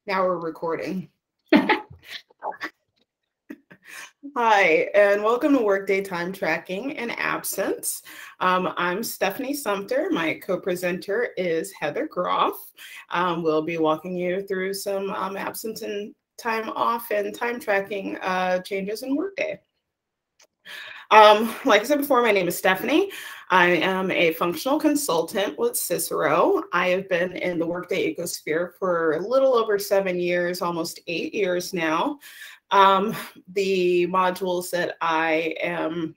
Now we're recording. Hi, and welcome to Workday Time Tracking and Absence. I'm Stephanie Sumter. My co-presenter is Heather Groff. We'll be walking you through some absence and time off and time tracking changes in Workday. Like I said before, my name is Stephanie. I am a functional consultant with Cicero. I have been in the Workday ecosphere for a little over 7 years, almost 8 years now. The modules that I am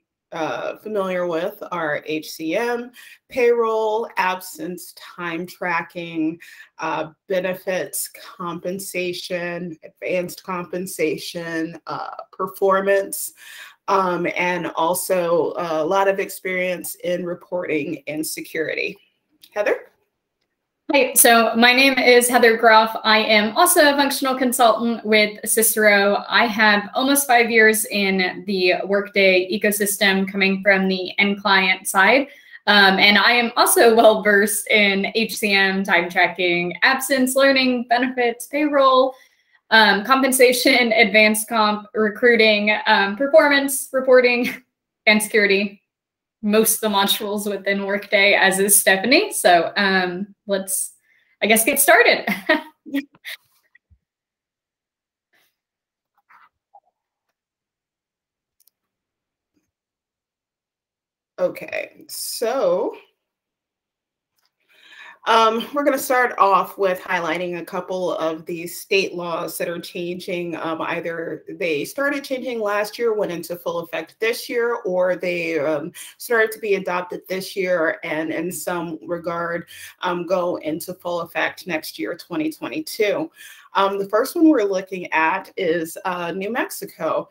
familiar with are HCM, payroll, absence, time tracking, benefits, compensation, advanced compensation, performance, and also a lot of experience in reporting and security. Heather? Hi, so my name is Heather Groff. I am also a functional consultant with Cicero. I have almost 5 years in the Workday ecosystem coming from the end client side. And I am also well-versed in HCM, time tracking, absence, learning, benefits, payroll, compensation, advanced comp, recruiting, performance, reporting, and security. Most of the modules within Workday, as is Stephanie. So let's, I guess, get started. Okay, so we're going to start off with highlighting a couple of these state laws that are changing. Either they started changing last year, went into full effect this year, or they started to be adopted this year and in some regard go into full effect next year, 2022. The first one we're looking at is New Mexico.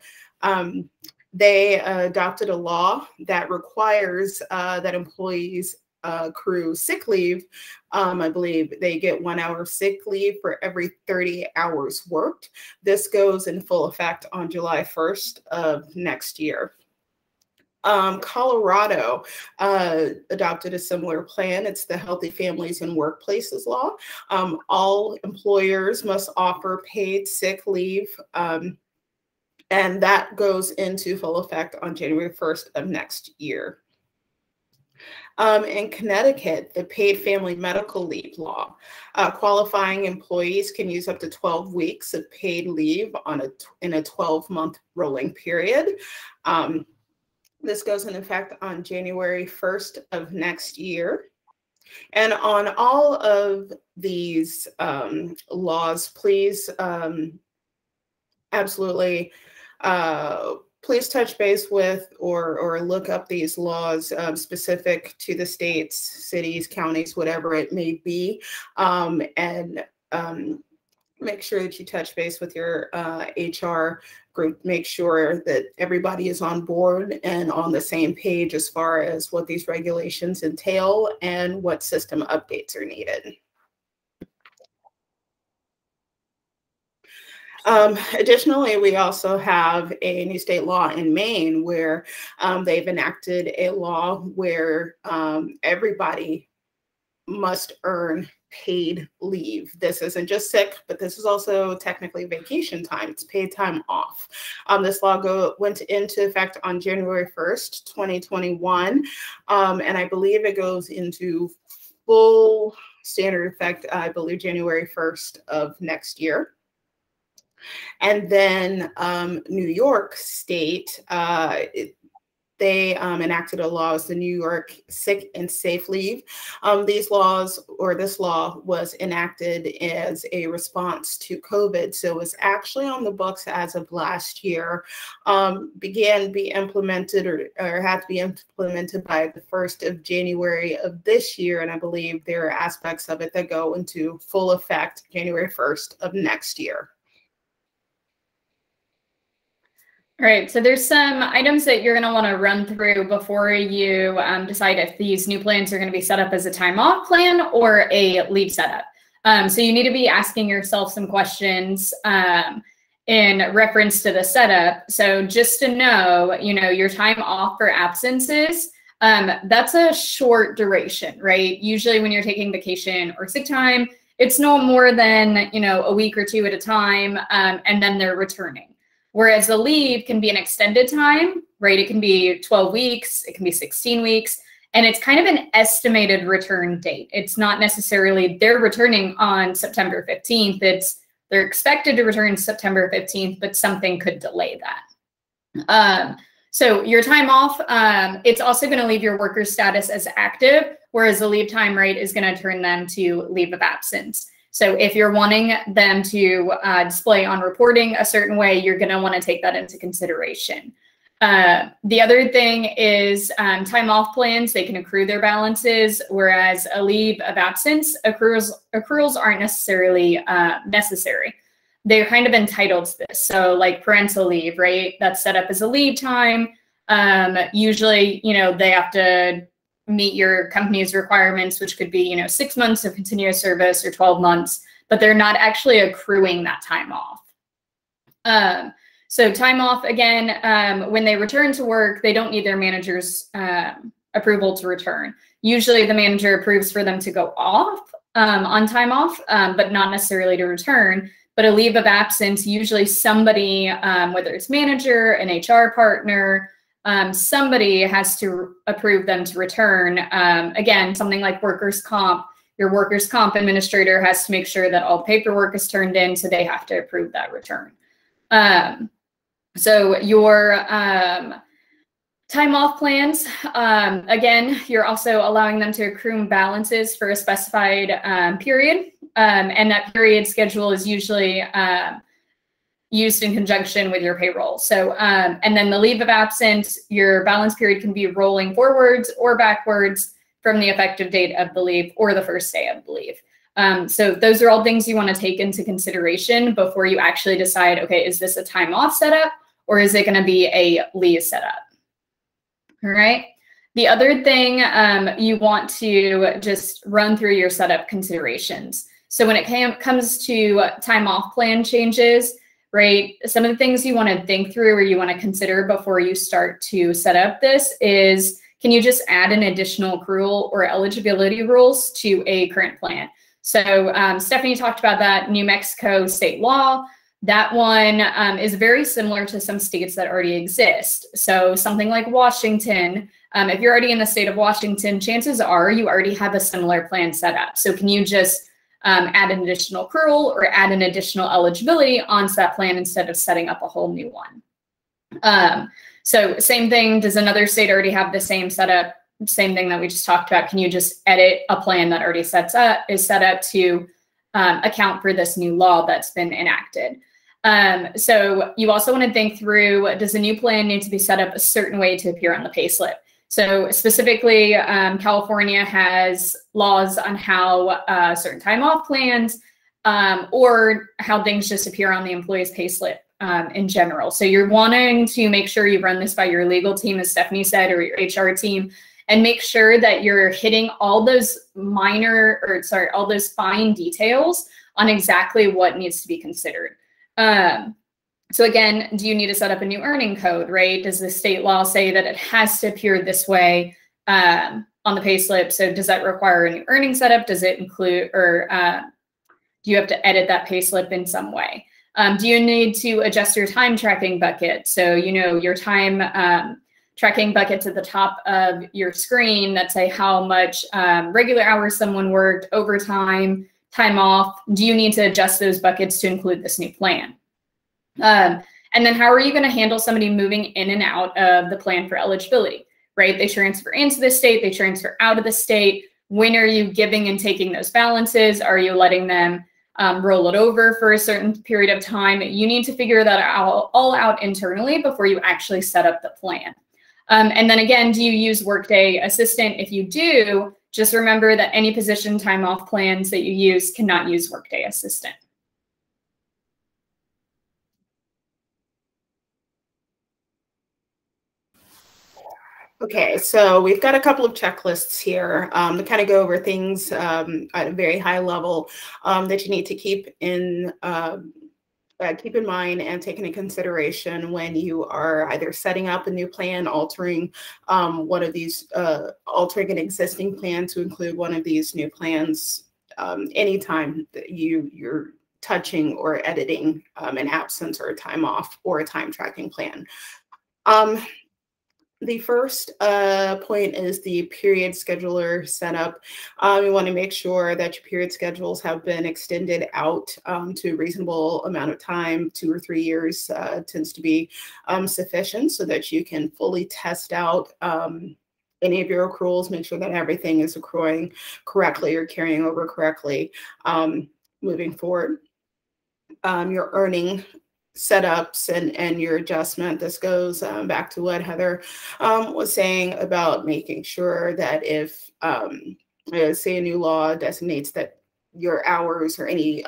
They adopted a law that requires that employees accrue sick leave. I believe they get 1 hour of sick leave for every 30 hours worked. This goes in full effect on July 1st of next year. Colorado adopted a similar plan. It's the Healthy Families and Workplaces Law. All employers must offer paid sick leave, and that goes into full effect on January 1st of next year. In Connecticut, the paid family medical leave law, qualifying employees can use up to 12 weeks of paid leave in a 12-month rolling period. This goes into effect on January 1st of next year. And on all of these laws, please absolutely please touch base with or look up these laws specific to the states, cities, counties, whatever it may be, and make sure that you touch base with your HR group. Make sure that everybody is on board and on the same page as far as what these regulations entail and what system updates are needed. Additionally, we also have a new state law in Maine where they've enacted a law where everybody must earn paid leave. This isn't just sick, but this is also technically vacation time. It's paid time off. This law went into effect on January 1st, 2021, and I believe it goes into full standard effect, I believe, January 1st of next year. And then New York State, they enacted a law, the New York Sick and Safe Leave. These laws, or this law, was enacted as a response to COVID. So it was actually on the books as of last year, began to be implemented or had to be implemented by the 1st of January of this year. And I believe there are aspects of it that go into full effect January 1st of next year. All right, so there's some items that you're going to want to run through before you decide if these new plans are going to be set up as a time off plan or a leave setup. So you need to be asking yourself some questions in reference to the setup. So just to know, your time off for absences, that's a short duration, right? Usually when you're taking vacation or sick time, it's no more than, a week or two at a time, and then they're returning. Whereas the leave can be an extended time, right? It can be 12 weeks, it can be 16 weeks, and it's kind of an estimated return date. It's not necessarily they're returning on September 15th. They're expected to return September 15th, but something could delay that. So your time off, it's also going to leave your worker's status as active, whereas the leave time rate is going to turn them to leave of absence. So if you're wanting them to display on reporting a certain way, you're going to want to take that into consideration. The other thing is time off plans, they can accrue their balances, whereas a leave of absence, accruals aren't necessarily necessary. They're kind of entitled to this. So like parental leave, right? That's set up as a leave time. Usually, they have to meet your company's requirements, which could be, 6 months of continuous service or 12 months, but they're not actually accruing that time off. So time off, again, when they return to work, they don't need their manager's approval to return. Usually the manager approves for them to go off on time off, but not necessarily to return. But a leave of absence, usually somebody, whether it's manager, an HR partner, somebody has to approve them to return. Again, something like workers' comp, your workers' comp administrator has to make sure that all paperwork is turned in, so they have to approve that return. So your time off plans, again, you're also allowing them to accrue balances for a specified period. And that period schedule is usually used in conjunction with your payroll. So, and then the leave of absence, your balance period can be rolling forwards or backwards from the effective date of the leave or the first day of the leave. So those are all things you want to take into consideration before you actually decide, okay, is this a time off setup or is it going to be a leave setup? All right. The other thing you want to just run through your setup considerations. So when it comes to time off plan changes, right, some of the things you want to think through or you want to consider before you start to set up this is, can you just add an additional accrual or eligibility rules to a current plan? So Stephanie talked about that New Mexico state law. That one is very similar to some states that already exist. So something like Washington, if you're already in the state of Washington, chances are you already have a similar plan set up. So can you just add an additional accrual or add an additional eligibility onto that plan instead of setting up a whole new one? So same thing, does another state already have the same setup? Same thing that we just talked about. Can you just edit a plan that already is set up to account for this new law that's been enacted? So you also want to think through, does a new plan need to be set up a certain way to appear on the payslip? So specifically, California has laws on how certain time off plans or how things just appear on the employee's payslip in general. So you're wanting to make sure you run this by your legal team, as Stephanie said, or your HR team, and make sure that you're hitting all those all those fine details on exactly what needs to be considered. So again, do you need to set up a new earning code, right? Does the state law say that it has to appear this way on the payslip? So does that require a new earning setup? Does it include, or do you have to edit that payslip in some way? Do you need to adjust your time tracking bucket? So, your time tracking buckets at the top of your screen that say how much regular hours someone worked, overtime, time off. Do you need to adjust those buckets to include this new plan? And then how are you going to handle somebody moving in and out of the plan for eligibility, right? They transfer into the state, they transfer out of the state. When are you giving and taking those balances? Are you letting them roll it over for a certain period of time? You need to figure that all out internally before you actually set up the plan. And then again, do you use Workday Assistant? If you do, just remember that any position time off plans that you use cannot use Workday Assistant. Okay, so we've got a couple of checklists here to kind of go over things at a very high level that you need to keep in mind and take into consideration when you are either setting up a new plan, altering one of these, altering an existing plan to include one of these new plans anytime that you're touching or editing an absence or a time off or a time tracking plan. The first point is the period scheduler setup. You want to make sure that your period schedules have been extended out to a reasonable amount of time. 2 or 3 years tends to be sufficient so that you can fully test out any of your accruals, make sure that everything is accruing correctly or carrying over correctly moving forward. Your earning setups and your adjustment. This goes back to what Heather was saying about making sure that if, say, a new law designates that your hours or any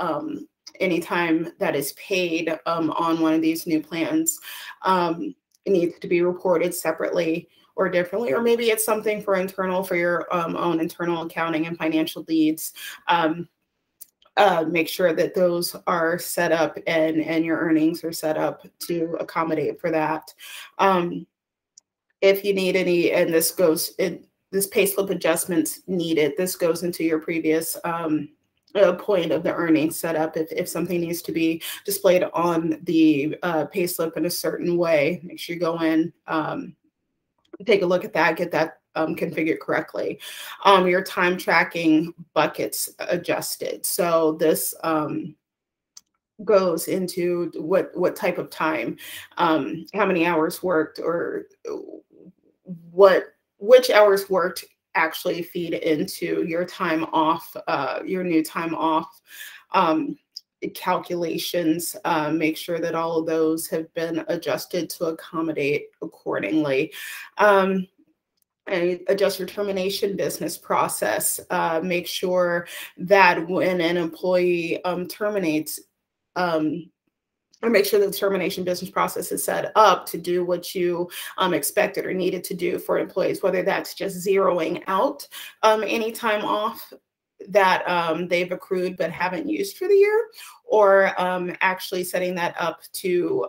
time that is paid on one of these new plans needs to be reported separately or differently, or maybe it's something for your own internal accounting and financial needs. Make sure that those are set up and your earnings are set up to accommodate for that. If you need any, and this payslip adjustments needed, this goes into your previous point of the earnings setup. If something needs to be displayed on the payslip in a certain way, make sure you go in, take a look at that, get that configured correctly. Your time tracking buckets adjusted. So this goes into what type of time, how many hours worked, or which hours worked actually feed into your time off, your new time off calculations. Make sure that all of those have been adjusted to accommodate accordingly. And adjust your termination business process. Make sure that when an employee terminates, or make sure that the termination business process is set up to do what you expected or needed to do for employees, whether that's just zeroing out any time off that they've accrued but haven't used for the year, or actually setting that up to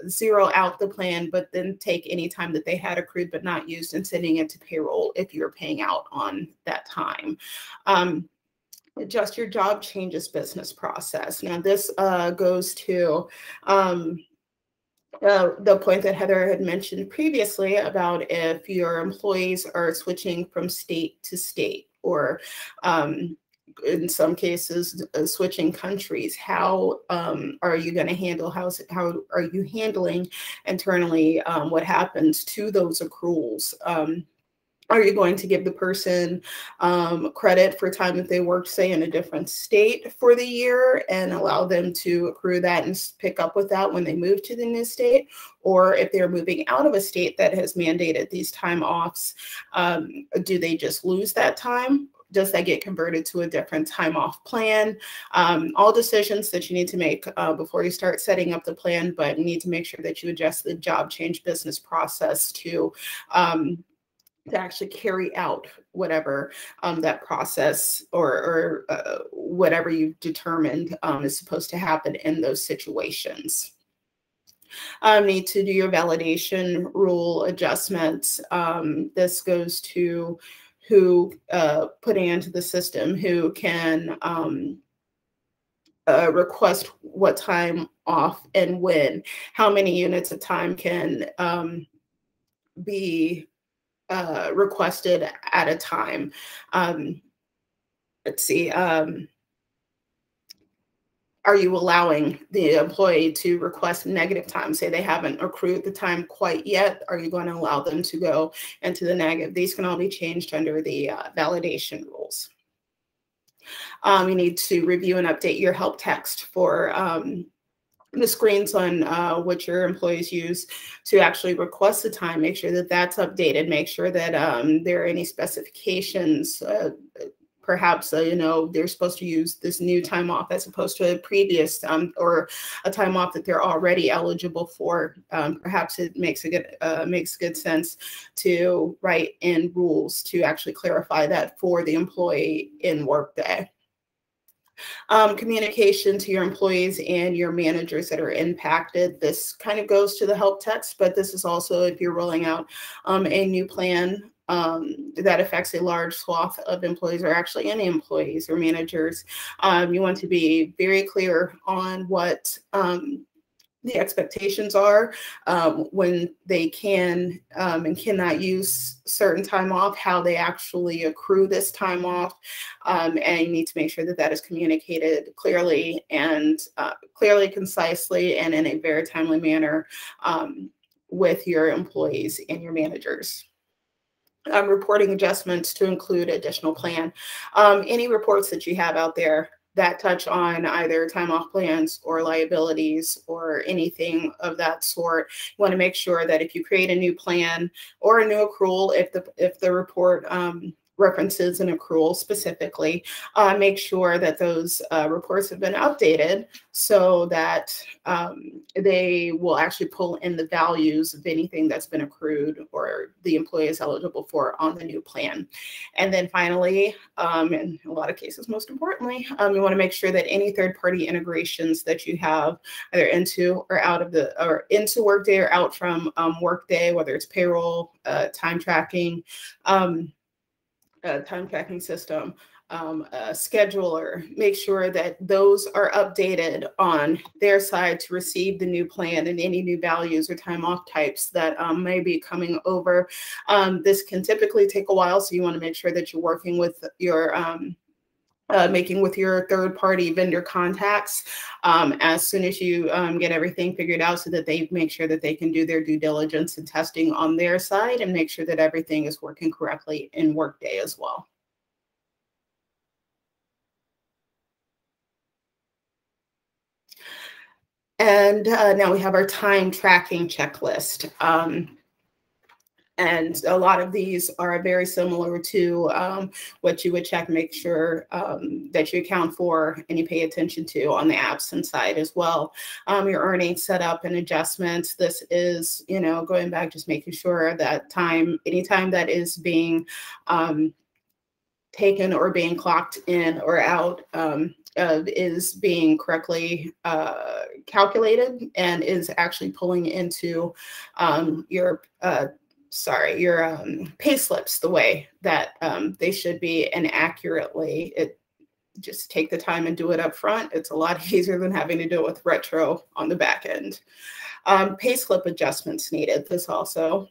zero out the plan, but then take any time that they had accrued but not used and sending it to payroll if you're paying out on that time. Adjust your job changes business process. Now this goes to the point that Heather had mentioned previously about if your employees are switching from state to state, or in some cases switching countries. How are you going to handle, how are you handling internally what happens to those accruals? Are you going to give the person credit for time that they worked, say, in a different state for the year and allow them to accrue that and pick up with that when they move to the new state? Or if they're moving out of a state that has mandated these time offs, do they just lose that time? Does that get converted to a different time off plan? All decisions that you need to make before you start setting up the plan, but you need to make sure that you adjust the job change business process to actually carry out whatever that process or whatever you've determined is supposed to happen in those situations. Need to do your validation rule adjustments. This goes to who putting into the system, who can request what time off and when, how many units of time can be requested at a time. Let's see. Are you allowing the employee to request negative time? Say they haven't accrued the time quite yet. Are you going to allow them to go into the negative? These can all be changed under the validation rules. You need to review and update your help text for the screens on what your employees use to actually request the time. Make sure that that's updated. Make sure that there are any specifications. Perhaps, they're supposed to use this new time off as opposed to a previous or a time off that they're already eligible for. Perhaps it makes good sense to write in rules to actually clarify that for the employee in Workday. Communication to your employees and your managers that are impacted. This kind of goes to the help text, but this is also if you're rolling out a new plan that affects a large swath of employees, or actually any employees or managers. You want to be very clear on what the expectations are, when they can and cannot use certain time off, how they actually accrue this time off, and you need to make sure that that is communicated clearly and clearly, concisely, and in a very timely manner with your employees and your managers. Reporting adjustments to include additional plan. Any reports that you have out there that touch on either time off plans or liabilities or anything of that sort, you want to make sure that if you create a new plan or a new accrual, if the report references an accrual specifically, make sure that those reports have been updated so that they will actually pull in the values of anything that's been accrued or the employee is eligible for on the new plan. And then finally, in a lot of cases, most importantly, you want to make sure that any third-party integrations that you have either into or out of into Workday or out from Workday, whether it's payroll, time tracking system, scheduler, make sure that those are updated on their side to receive the new plan and any new values or time off types that may be coming over. This can typically take a while, so you want to make sure that you're working with your making with your third-party vendor contacts as soon as you get everything figured out, so that they make sure that they can do their due diligence and testing on their side and make sure that everything is working correctly in Workday as well. And now we have our time tracking checklist. And a lot of these are very similar to what you would check, make sure that you account for and you pay attention to on the absence side as well. Your earnings setup and adjustments. This is, going back, just making sure that anytime that is being taken or being clocked in or out is being correctly calculated and is actually pulling into your pay slips the way that they should be, and accurately. Just take the time and do it up front. It's a lot easier than having to do it with retro on the back end. Pay slip adjustments needed. This also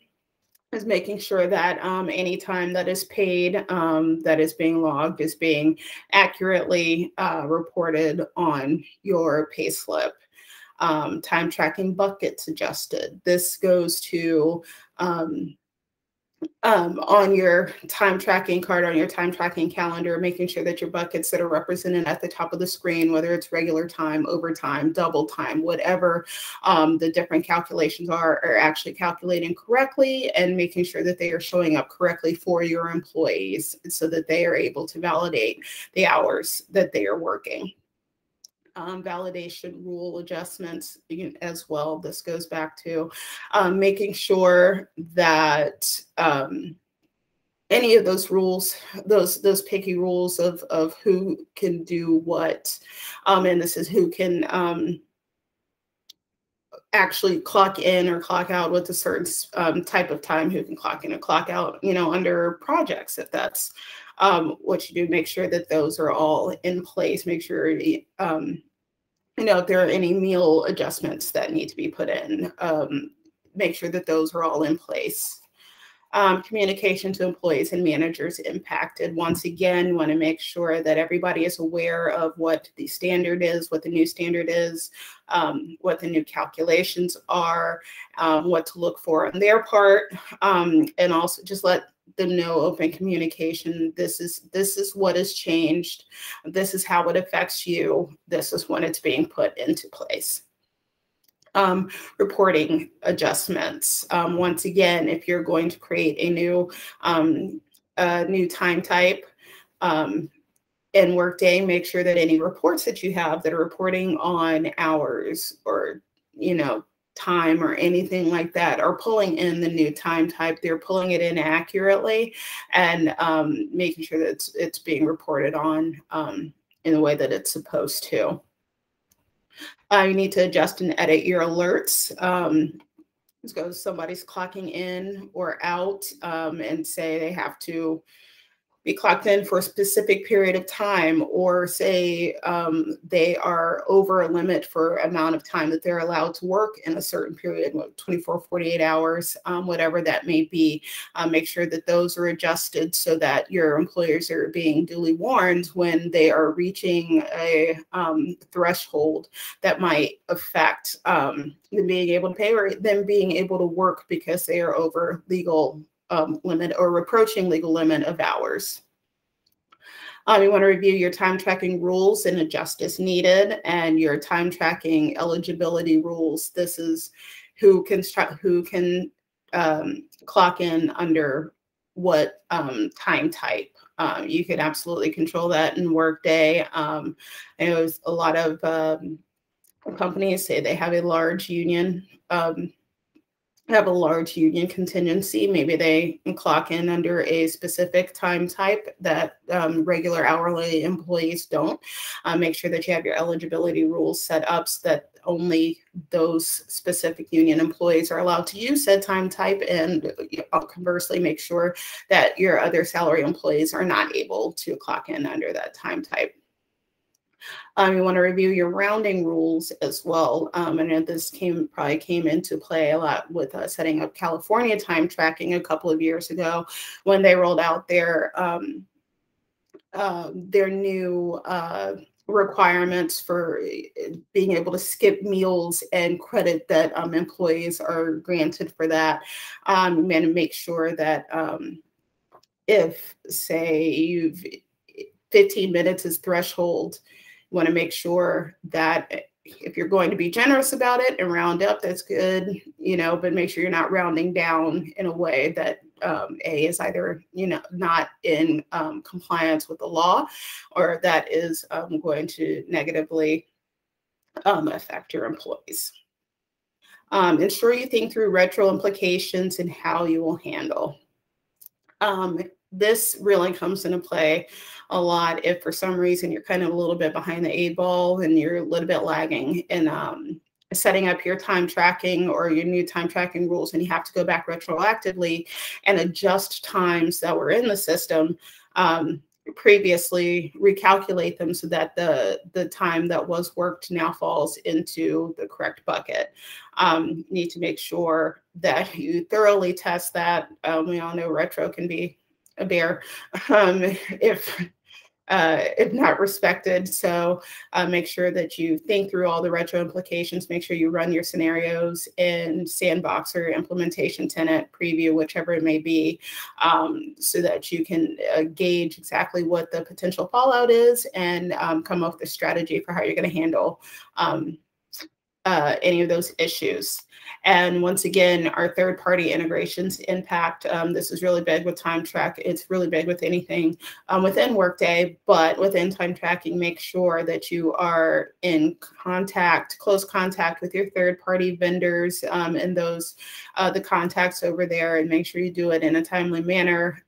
is making sure that any time that is paid that is being logged is being accurately reported on your pay slip. Time tracking buckets adjusted. This goes to on your time tracking card, on your time tracking calendar, making sure that your buckets that are represented at the top of the screen, whether it's regular time, overtime, double time, whatever the different calculations are actually calculating correctly, and making sure that they are showing up correctly for your employees so that they are able to validate the hours that they are working. Validation rule adjustments as well. This goes back to making sure that any of those rules, those picky rules of who can do what, and this is who can actually clock in or clock out with a certain type of time, who can clock in and clock out, under projects, if that's what you do. Make sure that those are all in place. Make sure if there are any meal adjustments that need to be put in, make sure that those are all in place. Communication to employees and managers impacted. Once again, you want to make sure that everybody is aware of what the standard is, what the new standard is, what the new calculations are, what to look for on their part, and also just let them know, open communication. This is what has changed. This is how it affects you. This is when it's being put into place. Reporting adjustments. Once again, if you're going to create a new time type in Workday, make sure that any reports that you have that are reporting on hours or time or anything like that are pulling in the new time type. They're pulling it in accurately and making sure that it's being reported on in the way that it's supposed to. You need to adjust and edit your alerts. So somebody's clocking in or out, and say they have to be clocked in for a specific period of time, or say they are over a limit for amount of time that they're allowed to work in a certain period, 24, 48 hours, whatever that may be. Make sure that those are adjusted so that your employers are being duly warned when they are reaching a threshold that might affect them being able to pay or them being able to work because they are over legal limit or approaching legal limit of hours. You want to review your time tracking rules and adjust as needed, and your time tracking eligibility rules. This is who can clock in under what time type. You can absolutely control that in Workday. I know a lot of companies say they have a large union contingency. Maybe they clock in under a specific time type that regular hourly employees don't. Make sure that you have your eligibility rules set up so that only those specific union employees are allowed to use said time type, and conversely make sure that your other salary employees are not able to clock in under that time type. You want to review your rounding rules as well. And this probably came into play a lot with setting up California time tracking a couple of years ago when they rolled out their new requirements for being able to skip meals and credit that employees are granted for that. And make sure that if, say, 15 minutes is threshold, you want to make sure that if you're going to be generous about it and round up, that's good, but make sure you're not rounding down in a way that is either, not in compliance with the law, or that is going to negatively affect your employees. Ensure you think through retro implications and how you will handle. This really comes into play a lot if for some reason you're kind of a little bit behind the 8 ball and you're a little bit lagging in setting up your time tracking or your new time tracking rules, and you have to go back retroactively and adjust times that were in the system previously, recalculate them so that the time that was worked now falls into the correct bucket. You need to make sure that you thoroughly test that. We all know retro can be a bear if not respected. So make sure that you think through all the retro implications. Make sure you run your scenarios in Sandbox or implementation tenant preview, whichever it may be, so that you can gauge exactly what the potential fallout is and come up with a strategy for how you're going to handle any of those issues. And once again, our third-party integrations impact. This is really big with time track. It's really big with anything within Workday, but within time tracking, make sure that you are in close contact with your third-party vendors and those the contacts over there, and make sure you do it in a timely manner.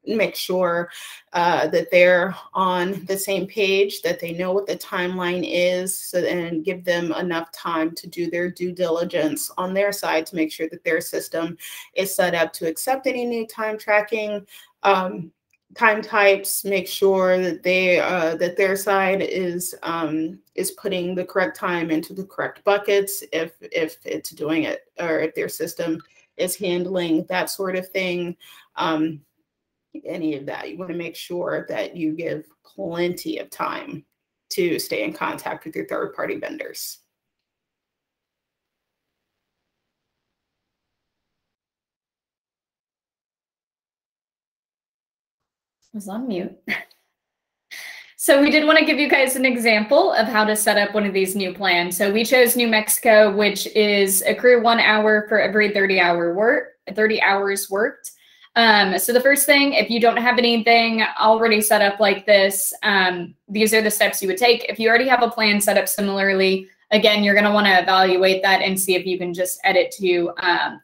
Make sure that they're on the same page, that they know what the timeline is, and give them enough time to do their due diligence on their side to make sure that their system is set up to accept any new time tracking time types. Make sure that that their side is putting the correct time into the correct buckets if it's doing it, or if their system is handling that sort of thing. Any of that, you want to make sure that you give plenty of time to stay in contact with your third-party vendors. I was on mute. So we did want to give you guys an example of how to set up one of these new plans. So we chose New Mexico, which is accrue 1 hour for every 30 hours worked. So the first thing, if you don't have anything already set up like this, these are the steps you would take. If you already have a plan set up similarly, again, you're going to want to evaluate that and see if you can just edit to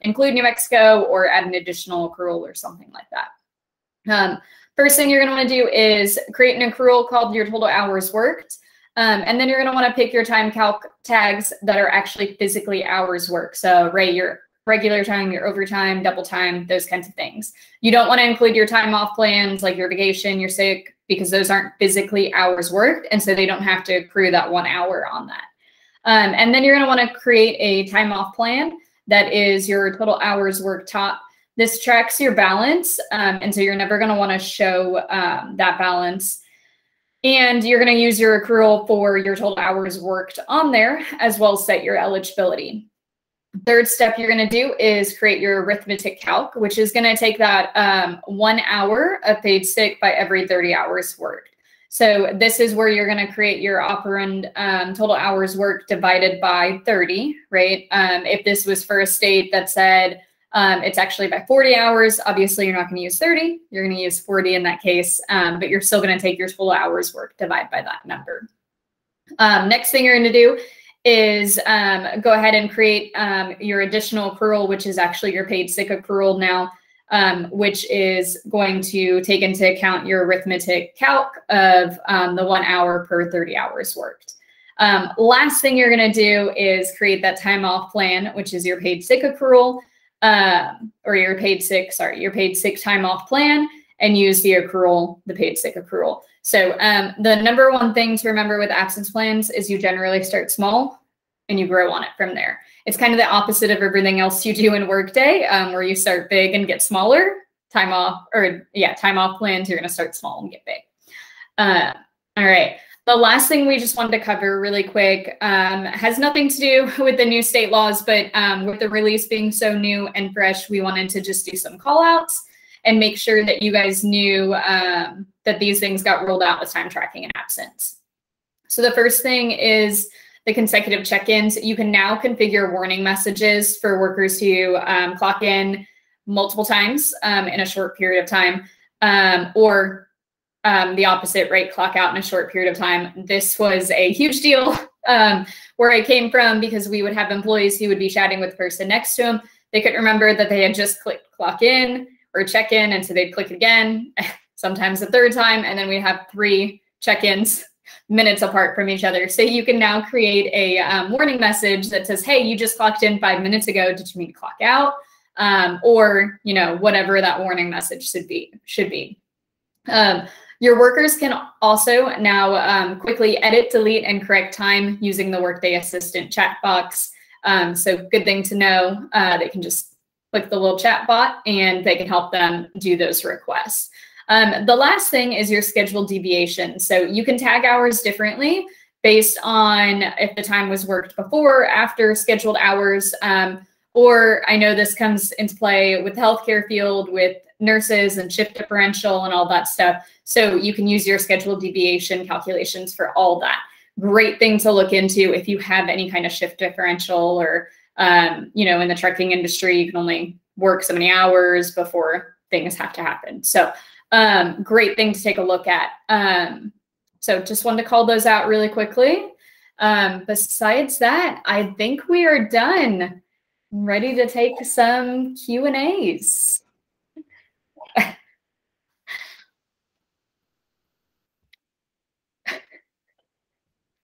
include New Mexico or add an additional accrual or something like that. First thing you're going to want to do is create an accrual called your total hours worked. And then you're going to want to pick your time calc tags that are actually physically hours work. So, right, your regular time, your overtime, double time, those kinds of things. You don't want to include your time off plans like your vacation, your sick, because those aren't physically hours worked. And so they don't have to accrue that 1 hour on that. And then you're going to want to create a time off plan that is your total hours worked top. This tracks your balance. And so you're never going to want to show that balance. And you're going to use your accrual for your total hours worked on there, as well as set your eligibility. Third step you're going to do is create your arithmetic calc, which is going to take that 1 hour of paid sick by every 30 hours worked. So this is where you're going to create your operand total hours worked divided by 30, right? If this was for a state that said it's actually by 40 hours, obviously you're not going to use 30, you're going to use 40 in that case, but you're still going to take your total hours work, divide by that number. Next thing you're going to do is go ahead and create your additional accrual, which is actually your paid sick accrual now, which is going to take into account your arithmetic calc of the 1 hour per 30 hours worked. Last thing you're going to do is create that time off plan, which is your paid sick accrual. Or your paid sick time off plan, and use the accrual, the paid sick accrual. So the number one thing to remember with absence plans is you generally start small and you grow on it from there. It's kind of the opposite of everything else you do in Workday, where you start big and get smaller. Time off plans, you're going to start small and get big. All right. The last thing we just wanted to cover really quick has nothing to do with the new state laws, but with the release being so new and fresh, we wanted to just do some call outs and make sure that you guys knew that these things got rolled out with time tracking and absence. So the first thing is the consecutive check-ins. You can now configure warning messages for workers who clock in multiple times in a short period of time, or the opposite, right? Clock out in a short period of time. This was a huge deal where I came from, because we would have employees who would be chatting with the person next to them. They couldn't remember that they had just clicked clock in or check in, and so they'd click again, sometimes the third time, and then we have 3 check-ins minutes apart from each other. So you can now create a warning message that says, hey, you just clocked in 5 minutes ago. Did you mean to clock out? Or, you know, whatever that warning message should be. Your workers can also now quickly edit, delete, and correct time using the Workday Assistant chat box. So good thing to know. They can just click the little chat bot and they can help them do those requests. The last thing is your scheduled deviation. So you can tag hours differently based on if the time was worked before, after scheduled hours, or I know this comes into play with the healthcare field with nurses and shift differential and all that stuff. So you can use your scheduled deviation calculations for all that. Great thing to look into if you have any kind of shift differential, or, you know, in the trucking industry, you can only work so many hours before things have to happen. So great thing to take a look at. So just wanted to call those out really quickly. Besides that, I think we are done. I'm ready to take some Q&As.